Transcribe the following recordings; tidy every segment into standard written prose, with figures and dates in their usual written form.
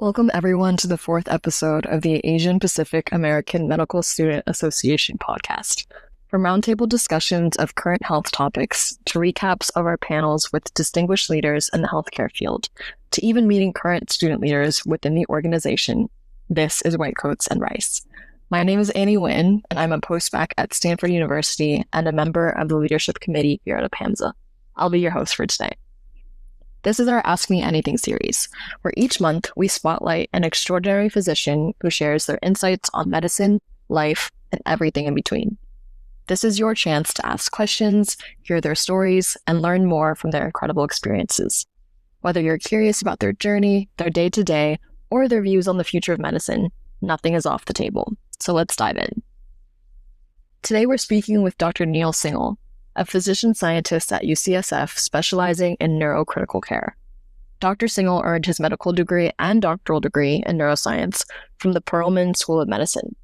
Welcome everyone to the fourth episode of the Asian Pacific American Medical Student Association podcast. From roundtable discussions of current health topics, to recaps of our panels with distinguished leaders in the healthcare field, to even meeting current student leaders within the organization, this is White Coats and Rice. My name is Annie Wynn, and I'm a postbac at Stanford University and a member of the leadership committee here at APAMSA. I'll be your host for today. This is our Ask Me Anything series, where each month we spotlight an extraordinary physician who shares their insights on medicine, life, and everything in between. This is your chance to ask questions, hear their stories, and learn more from their incredible experiences. Whether you're curious about their journey, their day-to-day, or their views on the future of medicine, nothing is off the table. So let's dive in. Today we're speaking with Dr. Neel Singhal, a physician scientist at UCSF specializing in neurocritical care. Dr. Singhal earned his medical degree and doctoral degree in neuroscience from the Perelman School of Medicine.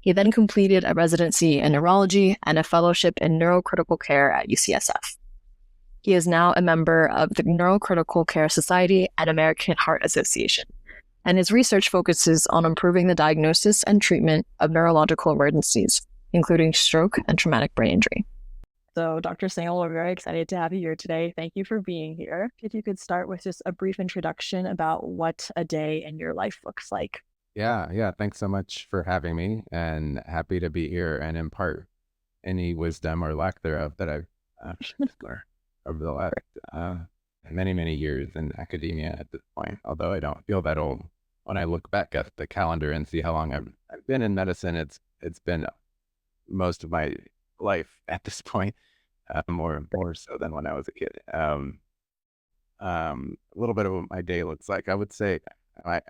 He then completed a residency in neurology and a fellowship in neurocritical care at UCSF. He is now a member of the Neurocritical Care Society and American Heart Association, and his research focuses on improving the diagnosis and treatment of neurological emergencies, including stroke and traumatic brain injury. So, Dr. Singhal, we're very excited to have you here today. Thank you for being here. If you could start with just a brief introduction about what a day in your life looks like. Yeah. Thanks so much for having me, and happy to be here and impart any wisdom or lack thereof that I've learned over the last many years in academia at this point. Although I don't feel that old. When I look back at the calendar and see how long I've been in medicine, it's been most of my life at this point, more so than when I was a kid. A little bit of what my day looks like. I would say I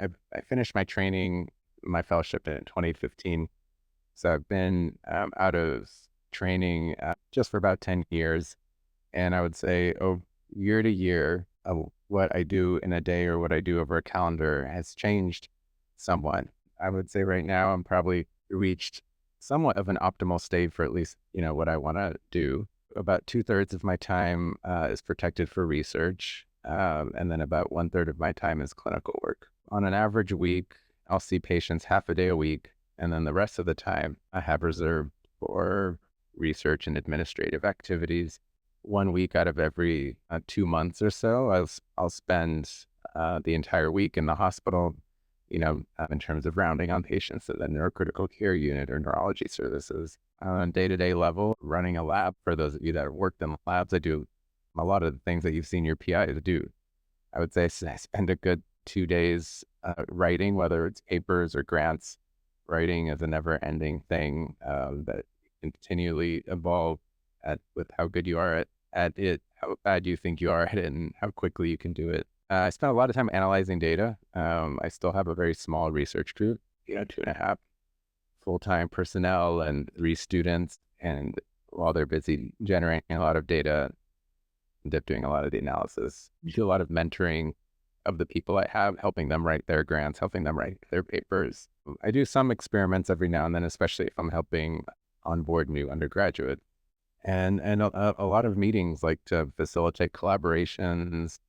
finished my training, my fellowship in 2015. So I've been out of training just for about 10 years. And I would say year to year, what I do in a day or what I do over a calendar has changed somewhat. I would say right now I'm probably reached somewhat of an optimal state for at least, what I want to do. About 2/3 of my time is protected for research. And then about 1/3 of my time is clinical work. On an average week, I'll see patients half a day a week. And then the rest of the time I have reserved for research and administrative activities. 1 week out of every 2 months or so, I'll spend the entire week in the hospital, in terms of rounding on patients at the neurocritical care unit or neurology services. On a day-to-day level, running a lab. For those of you that have worked in labs, I do a lot of the things that you've seen your PIs do. I would say I spend a good 2 days writing, whether it's papers or grants. Writing is a never-ending thing that continually evolve with how good you are at it, how bad you think you are at it, and how quickly you can do it. I spent a lot of time analyzing data. I still have a very small research group, 2.5 full-time personnel and 3 students. And while they're busy generating a lot of data, I end up doing a lot of the analysis. I do a lot of mentoring of the people I have, helping them write their grants, helping them write their papers. I do some experiments every now and then, especially if I'm helping onboard new undergraduates. And a lot of meetings, like to facilitate collaborations,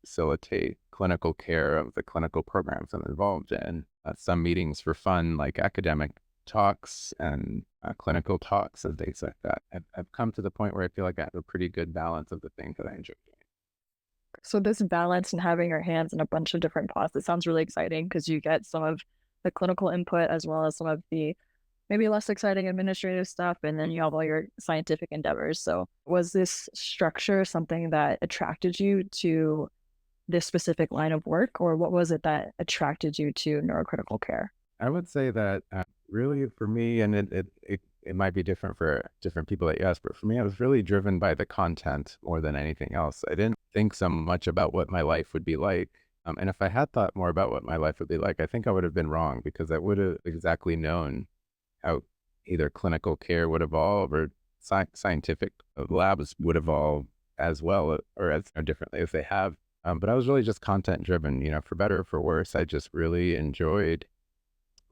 facilitate clinical care of the clinical programs I'm involved in. Some meetings for fun, like academic talks and clinical talks and things like that. I've come to the point where I feel like I have a pretty good balance of the things that I enjoy doing. So this balance and having your hands in a bunch of different pots, it sounds really exciting because you get some of the clinical input as well as some of the maybe less exciting administrative stuff, and then you have all your scientific endeavors. So was this structure something that attracted you to this specific line of work, or what was it that attracted you to neurocritical care? I would say that really for me, and it might be different for different people that you ask, but for me, I was really driven by the content more than anything else. I didn't think so much about what my life would be like. And if I had thought more about what my life would be like, I think I would have been wrong, because I would have exactly known how either clinical care would evolve or scientific labs would evolve as well, or as differently as they have. But I was really just content driven, for better or for worse. I just really enjoyed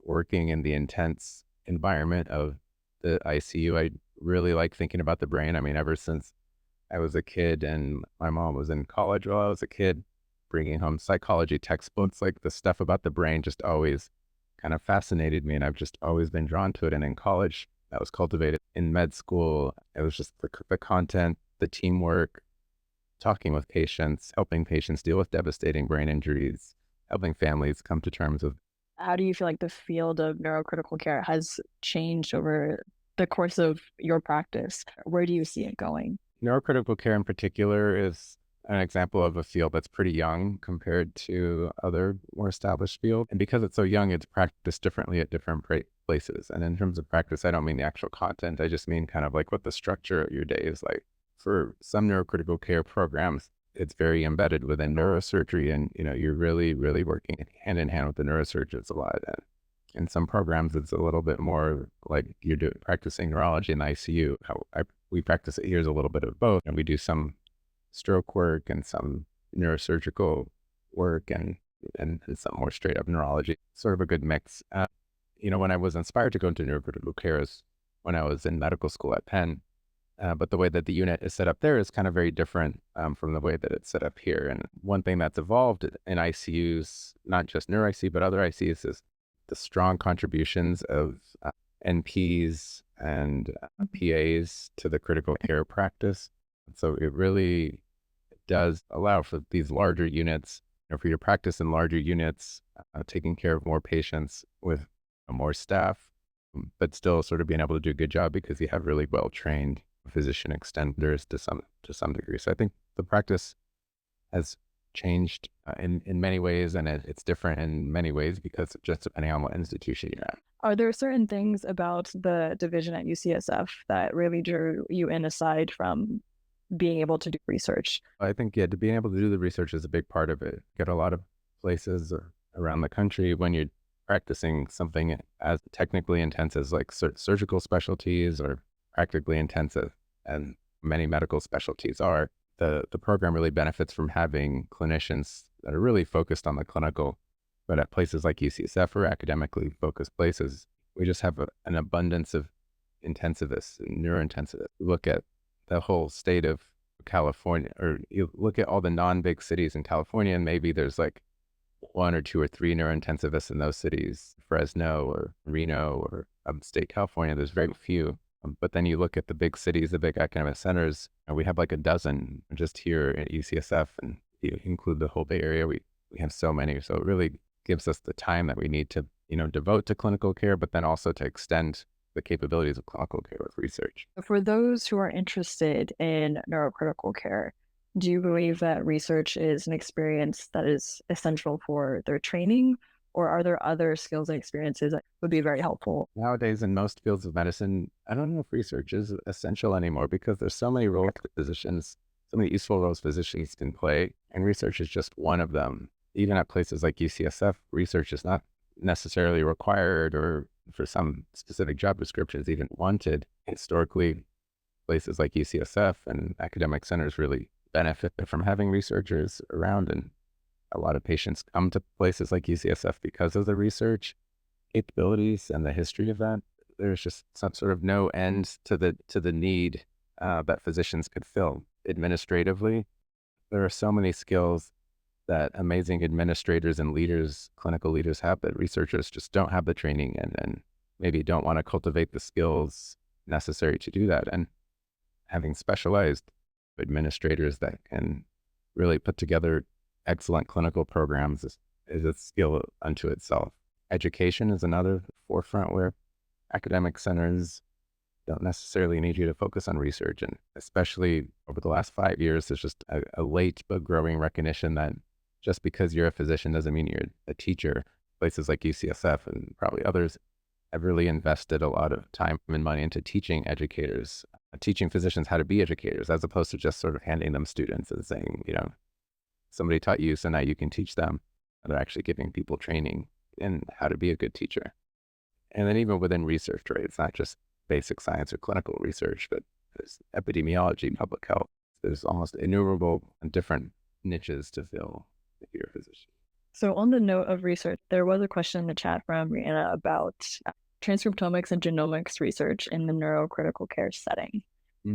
working in the intense environment of the ICU. I really like thinking about the brain. I mean, ever since I was a kid and my mom was in college while I was a kid, bringing home psychology textbooks. Like the stuff about the brain just always kind of fascinated me, and I've just always been drawn to it. And in college, that was cultivated. In med school, it was just the content, the teamwork, talking with patients, helping patients deal with devastating brain injuries, helping families come to terms with. How do you feel like the field of neurocritical care has changed over the course of your practice? Where do you see it going? Neurocritical care in particular is an example of a field that's pretty young compared to other more established fields. And because it's so young, it's practiced differently at different places. And in terms of practice, I don't mean the actual content. I just mean kind of like what the structure of your day is like. For some neurocritical care programs, it's very embedded within neurosurgery, and you're really, really working hand in hand with the neurosurgeons a lot. And in some programs, it's a little bit more like you're practicing neurology in the ICU. We practice it here is a little bit of both, and we do some stroke work and some neurosurgical work and some more straight up neurology. Sort of a good mix. When I was inspired to go into neurocritical care is when I was in medical school at Penn. But the way that the unit is set up there is kind of very different from the way that it's set up here. And one thing that's evolved in ICUs, not just neuro ICU, but other ICUs, is the strong contributions of NPs and PAs to the critical care practice. So it really does allow for these larger units, for you to practice in larger units, taking care of more patients with more staff, but still sort of being able to do a good job because you have really well-trained physician extenders to some degree. So I think the practice has changed in many ways, and it's different in many ways because just depending on what institution you're at. Are there certain things about the division at UCSF that really drew you in aside from being able to do research? I think, to being able to do the research is a big part of it. Get a lot of places around the country when you're practicing something as technically intense as like surgical specialties or practically intensive, and many medical specialties are, the program really benefits from having clinicians that are really focused on the clinical. But at places like UCSF or academically focused places, we just have an abundance of intensivists and neurointensivists. Look at the whole state of California, or you look at all the non-big cities in California, and maybe there's like one or two or three neurointensivists in those cities. Fresno or Reno or upstate California, there's very few. But then you look at the big cities, the big academic centers, and we have like a dozen just here at UCSF, and you include the whole Bay Area, we have so many. So it really gives us the time that we need to, devote to clinical care, but then also to extend the capabilities of clinical care with research. For those who are interested in neurocritical care, do you believe that research is an experience that is essential for their training, or are there other skills and experiences that would be very helpful? Nowadays, in most fields of medicine, I don't know if research is essential anymore because there's so many roles that physicians, so many useful roles physicians can play, and research is just one of them. Even at places like UCSF, research is not necessarily required, or for some specific job descriptions even wanted. Historically, places like UCSF and academic centers really benefit from having researchers around, and a lot of patients come to places like UCSF because of the research capabilities and the history of that. There's just some sort of no end to the need that physicians could fill. Administratively, there are so many skills that amazing administrators and leaders, clinical leaders, have that researchers just don't have the training and maybe don't want to cultivate the skills necessary to do that. And having specialized administrators that can really put together excellent clinical programs is a skill unto itself. Education is another forefront where academic centers don't necessarily need you to focus on research. And especially over the last 5 years, there's just a late but growing recognition that just because you're a physician doesn't mean you're a teacher. Places like UCSF and probably others have really invested a lot of time and money into teaching educators, teaching physicians how to be educators, as opposed to just sort of handing them students and saying, somebody taught you, so now you can teach them. They're actually giving people training in how to be a good teacher. And then even within research, right, it's not just basic science or clinical research, but there's epidemiology, public health. There's almost innumerable and different niches to fill if you're a physician. So on the note of research, there was a question in the chat from Rihanna about transcriptomics and genomics research in the neurocritical care setting.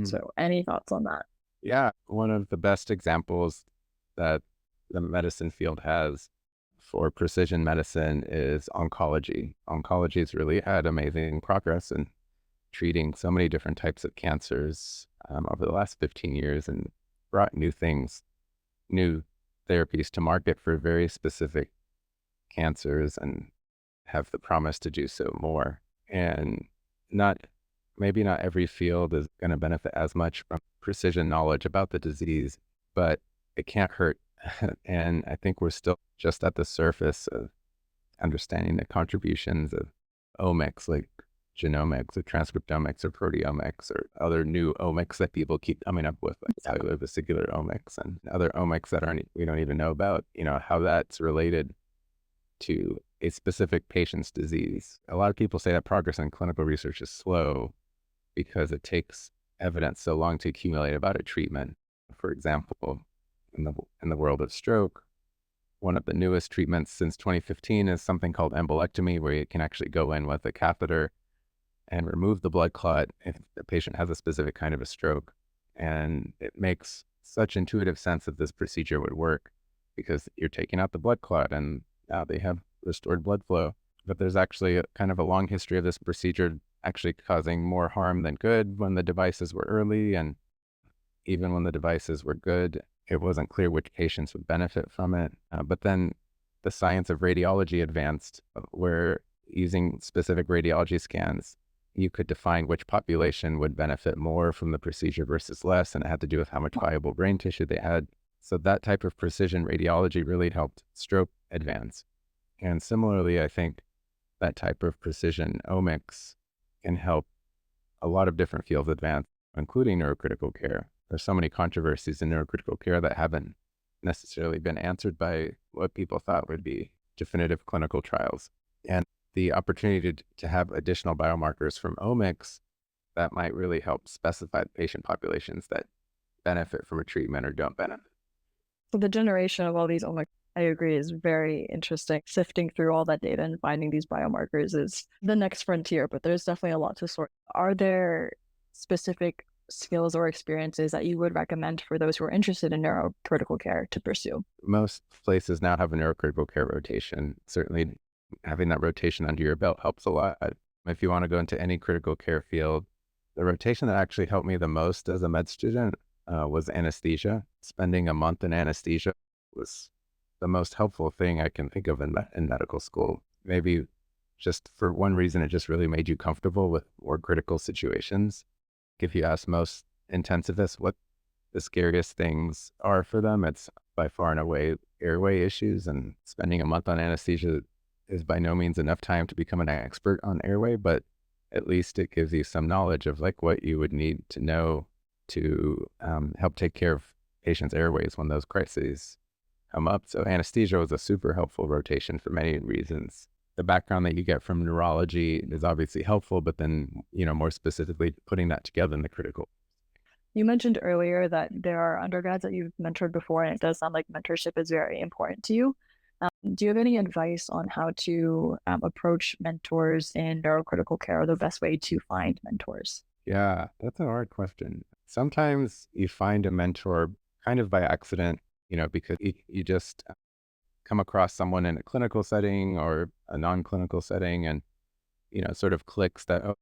So any thoughts on that? Yeah, one of the best examples that the medicine field has for precision medicine is oncology. Oncology has really had amazing progress in treating so many different types of cancers over the last 15 years and brought new things, new therapies to market for very specific cancers and have the promise to do so more. And not maybe not every field is going to benefit as much from precision knowledge about the disease, but it can't hurt. And I think we're still just at the surface of understanding the contributions of omics, like genomics or transcriptomics or proteomics or other new omics that people keep coming up with, like cellular vesicular omics and other omics that we don't even know about, how that's related to a specific patient's disease. A lot of people say that progress in clinical research is slow because it takes evidence so long to accumulate about a treatment. For example, in the world of stroke, one of the newest treatments since 2015 is something called embolectomy, where you can actually go in with a catheter and remove the blood clot if the patient has a specific kind of a stroke. And it makes such intuitive sense that this procedure would work because you're taking out the blood clot and now they have restored blood flow. But there's actually kind of a long history of this procedure actually causing more harm than good when the devices were early. And even when the devices were good, it wasn't clear which patients would benefit from it. But then the science of radiology advanced, where using specific radiology scans, you could define which population would benefit more from the procedure versus less, and it had to do with how much viable brain tissue they had. So that type of precision radiology really helped stroke advance. And similarly, I think that type of precision omics can help a lot of different fields advance, including neurocritical care. There's so many controversies in neurocritical care that haven't necessarily been answered by what people thought would be definitive clinical trials. And the opportunity to have additional biomarkers from omics that might really help specify the patient populations that benefit from a treatment or don't benefit. So the generation of all these omics, I agree, is very interesting. Sifting through all that data and finding these biomarkers is the next frontier, but there's definitely a lot to sort. Are there specific skills or experiences that you would recommend for those who are interested in neurocritical care to pursue? Most places now have a neurocritical care rotation. Certainly having that rotation under your belt helps a lot. If you want to go into any critical care field, the rotation that actually helped me the most as a med student was anesthesia. Spending a month in anesthesia was the most helpful thing I can think of in medical school. Maybe just for one reason, it just really made you comfortable with more critical situations. If you ask most intensivists what the scariest things are for them, it's by far and away airway issues, and spending a month on anesthesia is by no means enough time to become an expert on airway, but at least it gives you some knowledge of like what you would need to know to help take care of patients' airways when those crises come up. So anesthesia was a super helpful rotation for many reasons. The background that you get from neurology is obviously helpful, but then, more specifically putting that together in the critical. You mentioned earlier that there are undergrads that you've mentored before, and it does sound like mentorship is very important to you. Do you have any advice on how to approach mentors in neurocritical care, or the best way to find mentors? Yeah, that's a hard question. Sometimes you find a mentor kind of by accident, because you just come across someone in a clinical setting or a non-clinical setting and, sort of clicks that, oh,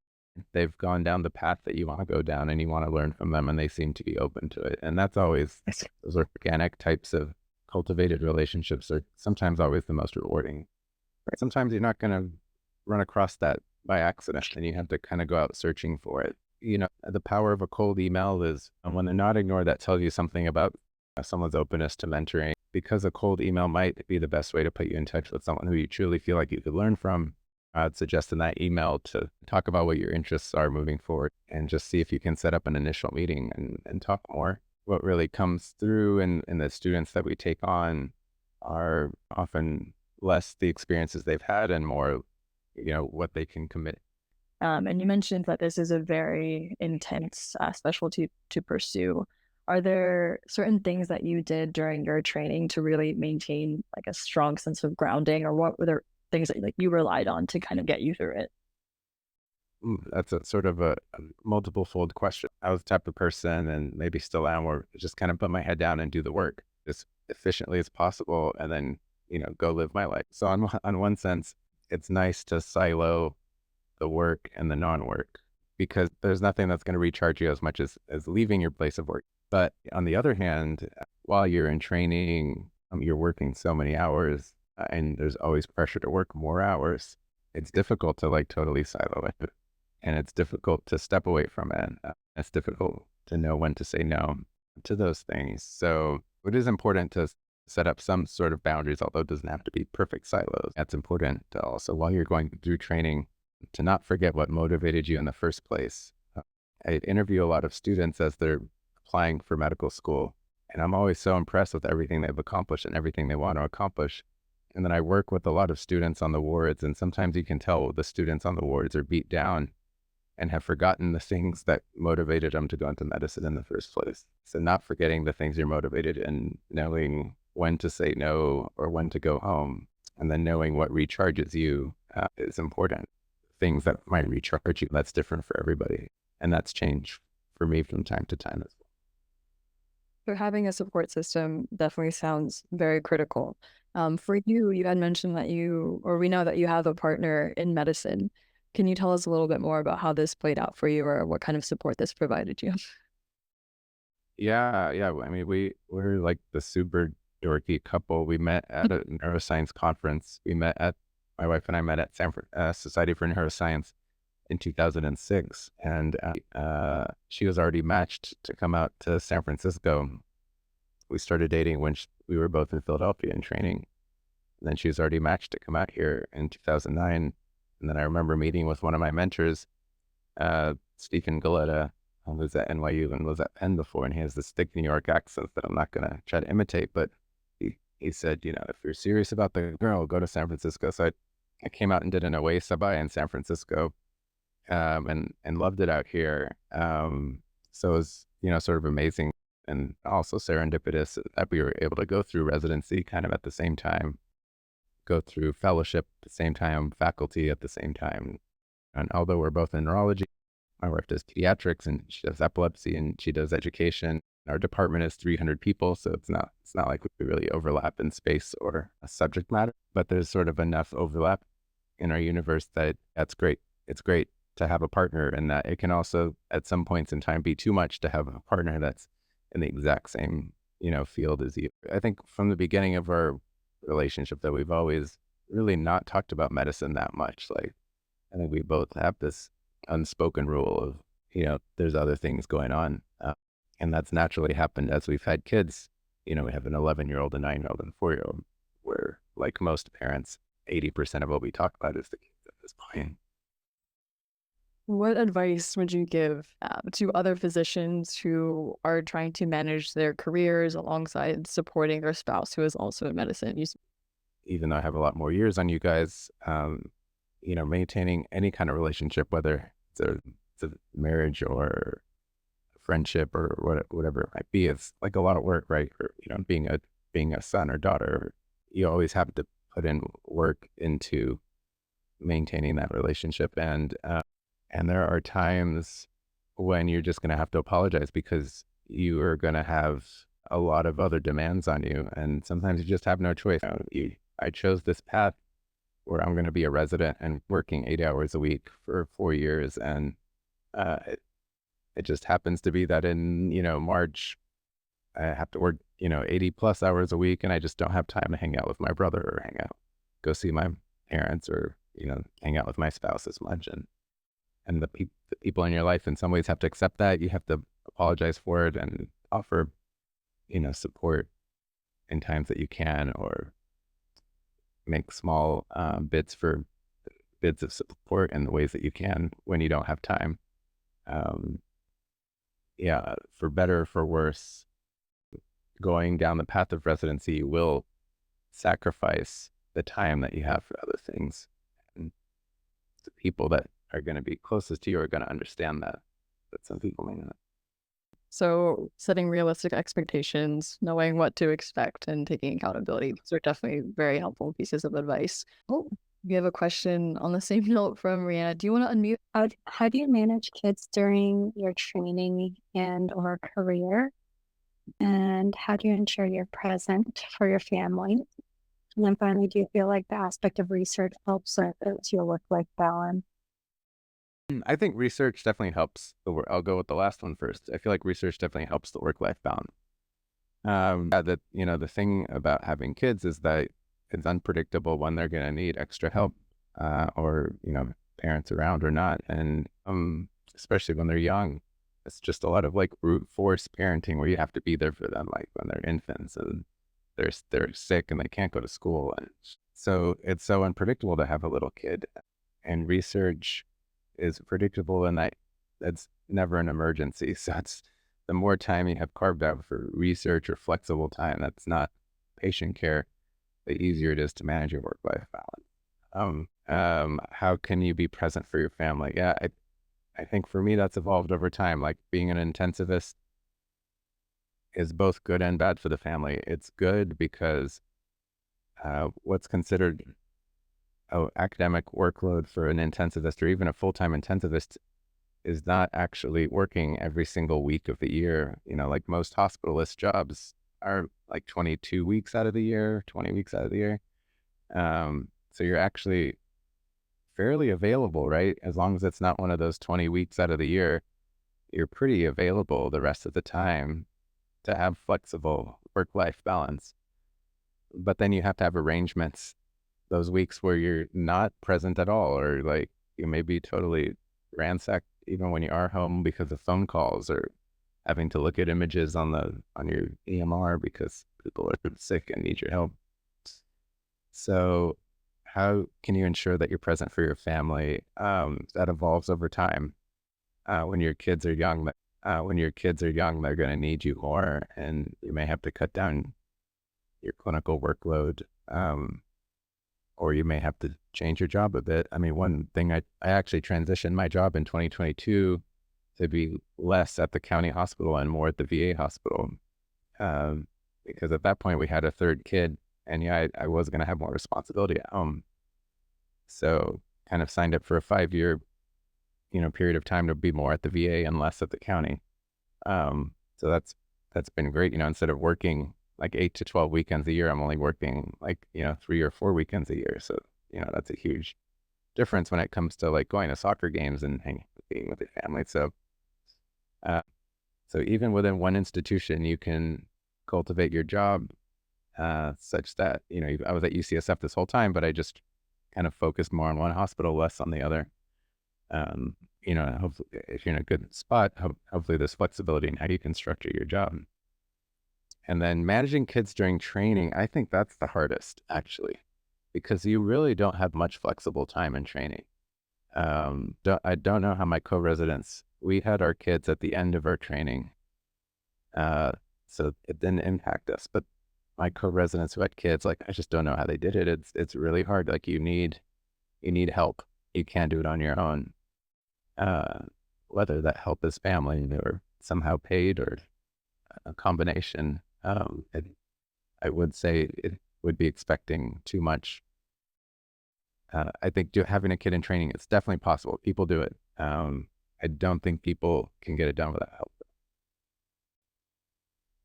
they've gone down the path that you want to go down and you want to learn from them and they seem to be open to it. And that's always, those organic types of cultivated relationships are sometimes always the most rewarding. But sometimes you're not going to run across that by accident and you have to kind of go out searching for it. The power of a cold email is when they're not ignored, that tells you something about someone's openness to mentoring, because a cold email might be the best way to put you in touch with someone who you truly feel like you could learn from. I'd suggest in that email to talk about what your interests are moving forward and just see if you can set up an initial meeting and talk more. What really comes through in the students that we take on are often less the experiences they've had and more, what they can commit. And you mentioned that this is a very intense specialty to pursue. Are there certain things that you did during your training to really maintain like a strong sense of grounding, or what were the things that you relied on to kind of get you through it? That's a sort of a multiple fold question. I was the type of person, and maybe still am, where just kind of put my head down and do the work. Just efficiently as possible and then, go live my life. So on one sense, it's nice to silo the work and the non-work because there's nothing that's going to recharge you as much as leaving your place of work. But on the other hand, while you're in training, you're working so many hours and there's always pressure to work more hours. It's difficult to like totally silo it and it's difficult to step away from it. It's difficult to know when to say no to those things. So it is important to set up some sort of boundaries, although it doesn't have to be perfect silos. That's important to also, while you're going through training, to not forget what motivated you in the first place. I interview a lot of students as they're applying for medical school, and I'm always so impressed with everything they've accomplished and everything they want to accomplish. And then I work with a lot of students on the wards, and sometimes you can tell the students on the wards are beat down and have forgotten the things that motivated them to go into medicine in the first place. So not forgetting the things you're motivated and knowing when to say no or when to go home, and then knowing what recharges you is important. Things that might recharge you, that's different for everybody. And that's changed for me from time to time as well. So having a support system definitely sounds very critical. For you, you had mentioned that we know that you have a partner in medicine. Can you tell us a little bit more about how this played out for you or what kind of support this provided you? Yeah, yeah. I mean, we're like the super dorky couple. We met at a neuroscience conference. My wife and I met at Society for Neuroscience in 2006, and she was already matched to come out to San Francisco. We started dating when we were both in Philadelphia in training. And then she was already matched to come out here in 2009. And then I remember meeting with one of my mentors, Stephen Galetta, who was at NYU and was at Penn before, and he has this thick New York accent that I'm not going to try to imitate, but he said, if you're serious about the girl, go to San Francisco. So I came out and did an away sabai in San Francisco, and loved it out here. So it was, sort of amazing and also serendipitous that we were able to go through residency kind of at the same time, go through fellowship at the same time, faculty at the same time. And although we're both in neurology, my wife does pediatrics and she does epilepsy and she does education. Our department is 300 people, so it's not like we really overlap in space or a subject matter, but there's sort of enough overlap in our universe that that's great. It's great to have a partner, and that it can also at some points in time be too much to have a partner that's in the exact same, field as you. I think from the beginning of our relationship that we've always really not talked about medicine that much. Like, I think we both have this unspoken rule of, there's other things going on. And that's naturally happened as we've had kids. We have an 11-year-old, a 9-year-old, and a 4-year-old, where, like most parents, 80% of what we talk about is the kids at this point. What advice would you give to other physicians who are trying to manage their careers alongside supporting their spouse who is also in medicine? Even though I have a lot more years on you guys, maintaining any kind of relationship, whether it's a marriage or friendship or whatever it might be, it's like a lot of work, right? Or, being a son or daughter, you always have to put in work into maintaining that relationship. And there are times when you're just going to have to apologize because you are going to have a lot of other demands on you. And sometimes you just have no choice. I chose this path where I'm going to be a resident and working 8 hours a week for 4 years. And it just happens to be that in, March, I have to work, 80 plus hours a week, and I just don't have time to hang out with my brother or go see my parents or, hang out with my spouse as much. And the people in your life in some ways have to accept that. You have to apologize for it and offer, support in times that you can, or make small bids of support in the ways that you can when you don't have time. For better or for worse, going down the path of residency, you will sacrifice the time that you have for other things. And the people that are going to be closest to you are going to understand that, but some people may not. So setting realistic expectations, knowing what to expect, and taking accountability, those are definitely very helpful pieces of advice. Oh, we have a question on the same note from Rihanna. Do you want to unmute? How do you manage kids during your training and or career? And how do you ensure you're present for your family? And then finally, do you feel like the aspect of research helps with your work-life balance? I think research definitely helps the work. I'll go with the last one first. I feel like research definitely helps the work-life balance. Yeah, that, the thing about having kids is that it's unpredictable when they're going to need extra help, or, parents around or not. And especially when they're young, it's just a lot of like brute force parenting where you have to be there for them, like when they're infants and they're sick and they can't go to school. And so it's so unpredictable to have a little kid. And research is predictable in that that's never an emergency. So it's the more time you have carved out for research or flexible time that's not patient care, the easier it is to manage your work-life balance. How can you be present for your family? Yeah, I think for me that's evolved over time. Like being an intensivist is both good and bad for the family. It's good because what's considered academic workload for an intensivist or even a full-time intensivist is not actually working every single week of the year. Like most hospitalist jobs are like 22 weeks out of the year, 20 weeks out of the year. So you're actually fairly available, right? As long as it's not one of those 20 weeks out of the year, you're pretty available the rest of the time to have flexible work-life balance. But then you have to have arrangements those weeks where you're not present at all, or like you may be totally ransacked even when you are home because of phone calls or having to look at images on your EMR because people are sick and need your help. So how can you ensure that you're present for your family? That evolves over time. When your kids are young, they're going to need you more, and you may have to cut down your clinical workload. Or you may have to change your job a bit. I mean, one thing I actually transitioned my job in 2022 to be less at the county hospital and more at the VA hospital, because at that point we had a third kid, and yeah, I was going to have more responsibility at home. So kind of signed up for a 5-year, period of time to be more at the VA and less at the county. So that's been great. Instead of working like 8 to 12 weekends a year, I'm only working like, 3 or 4 weekends a year. So, that's a huge difference when it comes to like going to soccer games and being with your family. Uh, so even within one institution, you can cultivate your job, such that, I was at UCSF this whole time, but I just kind of focused more on one hospital, less on the other. Hopefully if you're in a good spot, hopefully there's flexibility in how you can structure your job. And then managing kids during training, I think that's the hardest, actually, because you really don't have much flexible time in training. I don't know how my co-residents, we had our kids at the end of our training, so it didn't impact us. But my co-residents who had kids, like, I just don't know how they did it. It's really hard. Like you need help. You can't do it on your own. Whether that help is family or somehow paid or a combination. I would say it would be expecting too much. I think having a kid in training, it's definitely possible. People do it. I don't think people can get it done without help.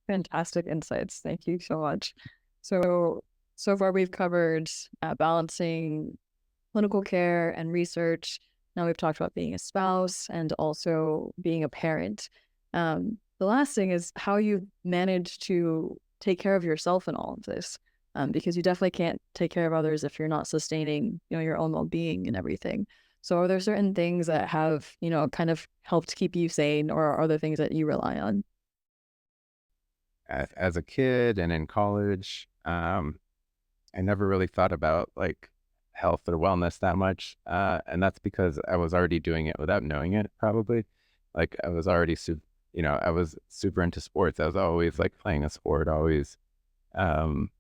Fantastic insights. Thank you so much. So far we've covered balancing clinical care and research. Now we've talked about being a spouse and also being a parent. The last thing is how you manage to take care of yourself in all of this, because you definitely can't take care of others if you're not sustaining, your own well-being and everything. So are there certain things that have, kind of helped keep you sane, or are there things that you rely on? As a kid and in college, I never really thought about like health or wellness that much. And that's because I was already doing it without knowing it, probably. Like I was already, I was super into sports. I was always like playing a sport, always, um,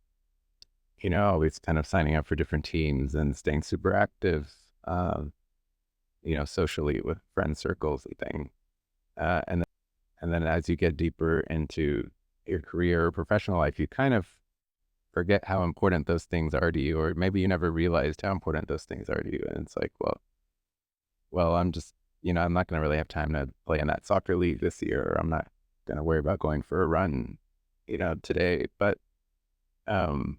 always kind of signing up for different teams and staying super active, socially with friend circles and things. And then as you get deeper into your career or professional life, you kind of forget how important those things are to you, or maybe you never realized how important those things are to you. And it's like, well, I'm just, I'm not going to really have time to play in that soccer league this year, or I'm not going to worry about going for a run today. But um,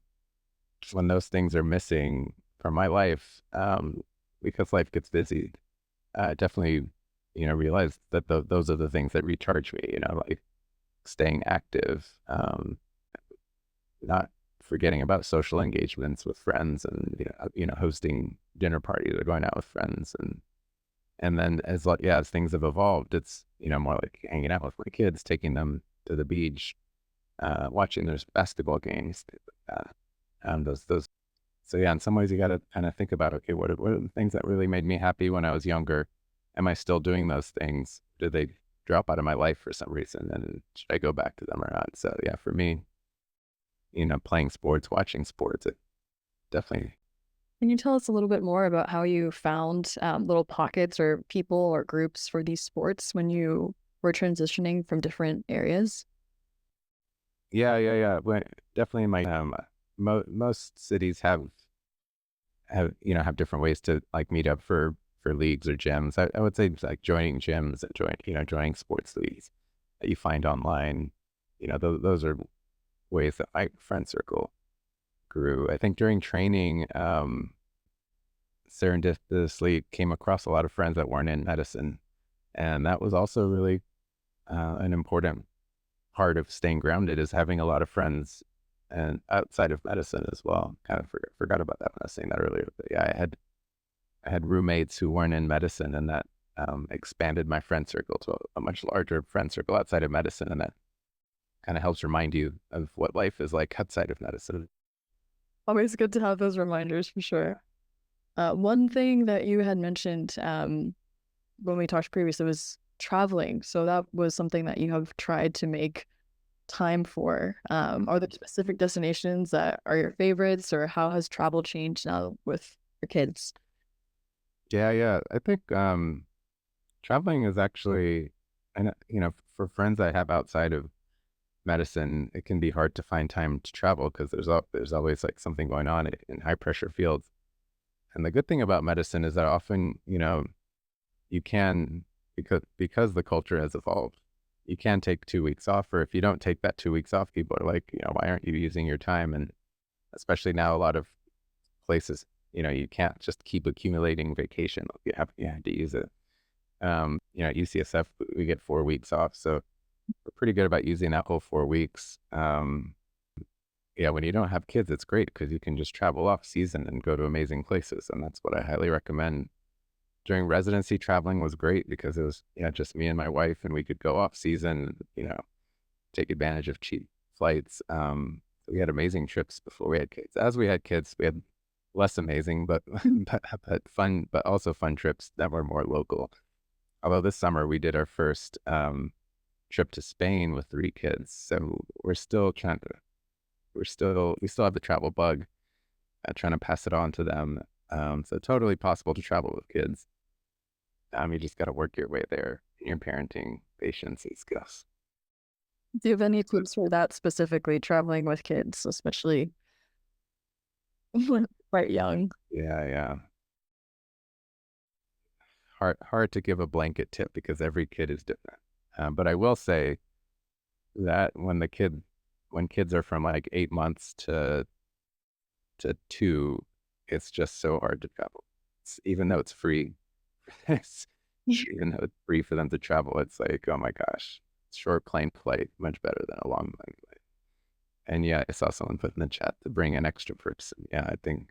when those things are missing from my life, because life gets busy, definitely, realize that those are the things that recharge me, like staying active, not forgetting about social engagements with friends and, hosting dinner parties or going out with friends. And then as things have evolved, it's, more like hanging out with my kids, taking them to the beach, watching their basketball games, those. So yeah, in some ways you got to kind of think about, okay, what are the things that really made me happy when I was younger? Am I still doing those things? Did they drop out of my life for some reason? And should I go back to them or not? So yeah, for me, playing sports, watching sports, it definitely. Can you tell us a little bit more about how you found little pockets or people or groups for these sports when you were transitioning from different areas? Yeah. Well, definitely in my most cities have different ways to like meet up for leagues or gyms. I would say it's like joining gyms and joining sports leagues that you find online. Those are ways that my friend circle grew. I think during training, serendipitously came across a lot of friends that weren't in medicine, and that was also really an important part of staying grounded, is having a lot of friends and outside of medicine as well. Kind of forgot about that when I was saying that earlier. But yeah, I had roommates who weren't in medicine, and that expanded my friend circle to a much larger friend circle outside of medicine, and that kind of helps remind you of what life is like outside of medicine. Always good to have those reminders for sure. One thing that you had mentioned when we talked previously was traveling. So that was something that you have tried to make time for. Are there specific destinations that are your favorites, or how has travel changed now with your kids? Yeah. I think traveling is actually, and for friends I have outside of medicine, it can be hard to find time to travel because there's always like something going on in high pressure fields. And the good thing about medicine is that often, you can, because the culture has evolved, you can take 2 weeks off, or if you don't take that 2 weeks off, people are like, why aren't you using your time? And especially now, a lot of places, you can't just keep accumulating vacation. You have to use it. At UCSF, we get 4 weeks off. So we're pretty good about using that whole 4 weeks. Yeah, when you don't have kids, it's great because you can just travel off season and go to amazing places. And that's what I highly recommend. During residency, traveling was great because it was, just me and my wife, and we could go off season, take advantage of cheap flights. We had amazing trips before we had kids. As we had kids, we had less amazing, but but also fun trips that were more local. Although this summer we did our first trip to Spain with 3 kids, so we still have the travel bug, trying to pass it on to them. So totally possible to travel with kids. You just got to work your way there in your parenting patience and skills. Do you have any tips for that, specifically traveling with kids, especially when quite young? Yeah. Hard to give a blanket tip because every kid is different. But I will say that when kids are from like 8 months to 2, it's just so hard to travel. Even though it's free, even though it's free for them to travel, it's like, oh my gosh, short plane flight much better than a long plane flight. And yeah, I saw someone put in the chat to bring an extra person. Yeah, I think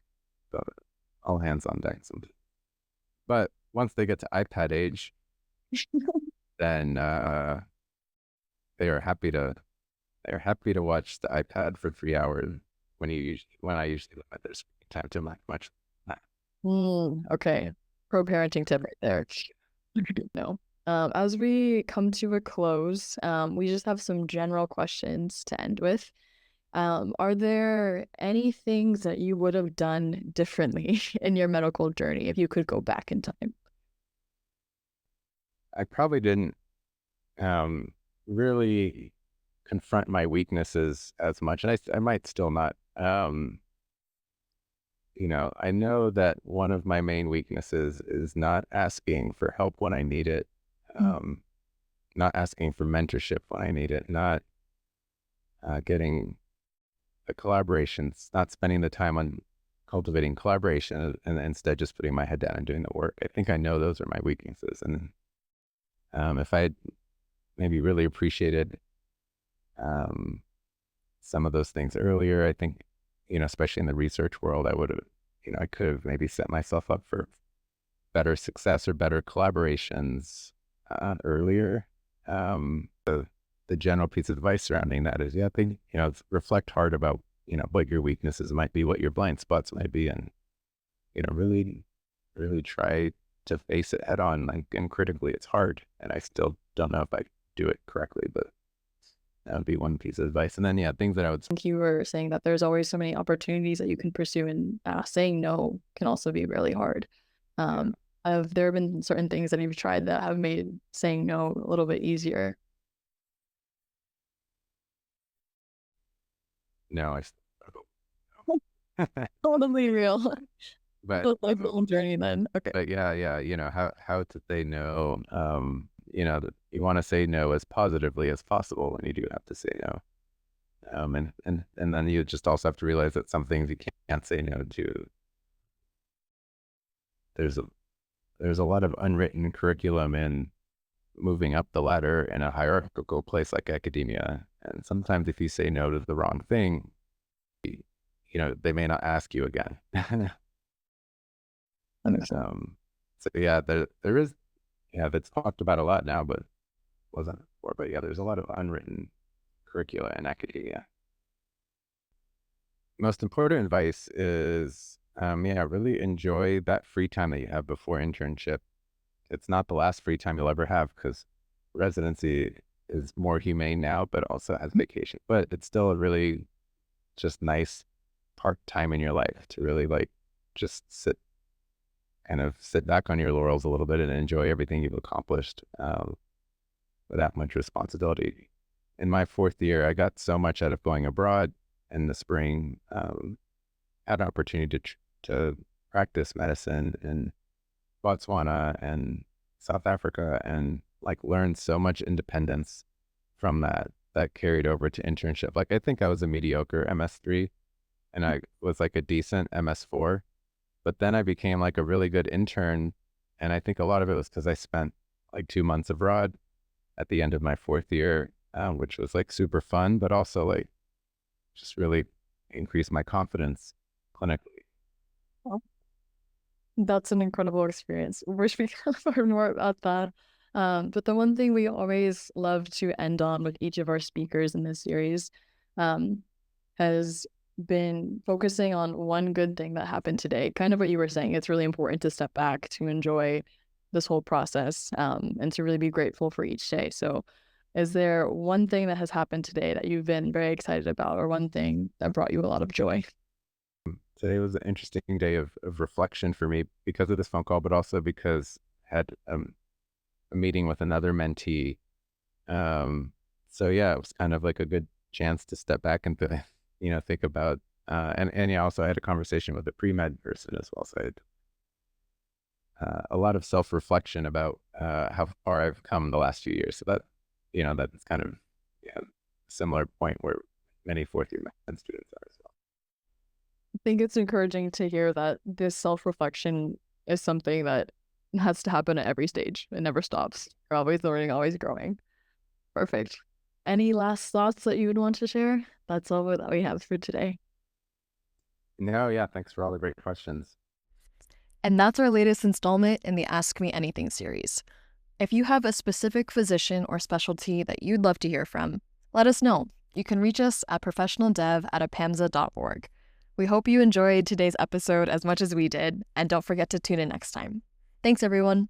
all hands on deck. But once they get to iPad age, then they are happy to watch the iPad for 3 hours when I usually limit their screen time to much. Okay, pro parenting tip right there. No. As we come to a close, we just have some general questions to end with. Are there any things that you would have done differently in your medical journey if you could go back in time? I probably didn't really confront my weaknesses as much, and I might still not. I know that one of my main weaknesses is not asking for help when I need it, not asking for mentorship when I need it, not getting the collaborations, not spending the time on cultivating collaboration and instead just putting my head down and doing the work. I think I know those are my weaknesses. And if I had maybe really appreciated some of those things earlier, I think, especially in the research world, I would have, I could have maybe set myself up for better success or better collaborations earlier. The general piece of advice surrounding that is, I think, reflect hard about, what your weaknesses might be, what your blind spots might be, and, really, really try to face it head on. Like, and critically, it's hard. And I still don't know if I do it correctly, but that would be one piece of advice. And then, things that I would... I think you were saying that there's always so many opportunities that you can pursue, and saying no can also be really hard. Have there been certain things that you've tried that have made saying no a little bit easier? No, I Totally real. but It's like the whole journey then. Okay. but how to say no. You want to say no as positively as possible when you do have to say no. And then you just also have to realize that some things you can't say no to. There's a lot of unwritten curriculum in moving up the ladder in a hierarchical place like academia. And sometimes if you say no to the wrong thing, they may not ask you again. So there is, that's talked about a lot now, but wasn't before. But there's a lot of unwritten curricula in academia. Most important advice is, really enjoy that free time that you have before internship. It's not the last free time you'll ever have, because residency is more humane now, but also has vacation. But it's still a really just nice part time in your life to really just sit back on your laurels a little bit and enjoy everything you've accomplished without much responsibility. In my fourth year, I got so much out of going abroad in the spring. Had an opportunity to practice medicine in Botswana and South Africa, and learned so much independence from that carried over to internship. I think I was a mediocre MS3 and I was a decent MS4, but then I became a really good intern. And I think a lot of it was because I spent 2 months abroad at the end of my fourth year, which was super fun, but also just really increased my confidence clinically. Well, that's an incredible experience. Wish we could learn more about that. But the one thing we always love to end on with each of our speakers in this series has been focusing on one good thing that happened today. Kind of what you were saying, it's really important to step back to enjoy this whole process and to really be grateful for each day. So is there one thing that has happened today that you've been very excited about, or one thing that brought you a lot of joy? Today was an interesting day of reflection for me because of this phone call, but also because I had a meeting with another mentee. So it was kind of a good chance to step back and think about, and also I had a conversation with a pre-med person as well. So I had a lot of self-reflection about how far I've come the last few years. So that, that's kind of a similar point where many fourth-year med students are as well. I think it's encouraging to hear that this self-reflection is something that has to happen at every stage. It never stops. You're always learning, always growing. Perfect. Any last thoughts that you would want to share? That's all that we have for today. No, thanks for all the great questions. And that's our latest installment in the Ask Me Anything series. If you have a specific physician or specialty that you'd love to hear from, let us know. You can reach us at professionaldev@apamsa.org. We hope you enjoyed today's episode as much as we did, and don't forget to tune in next time. Thanks, everyone.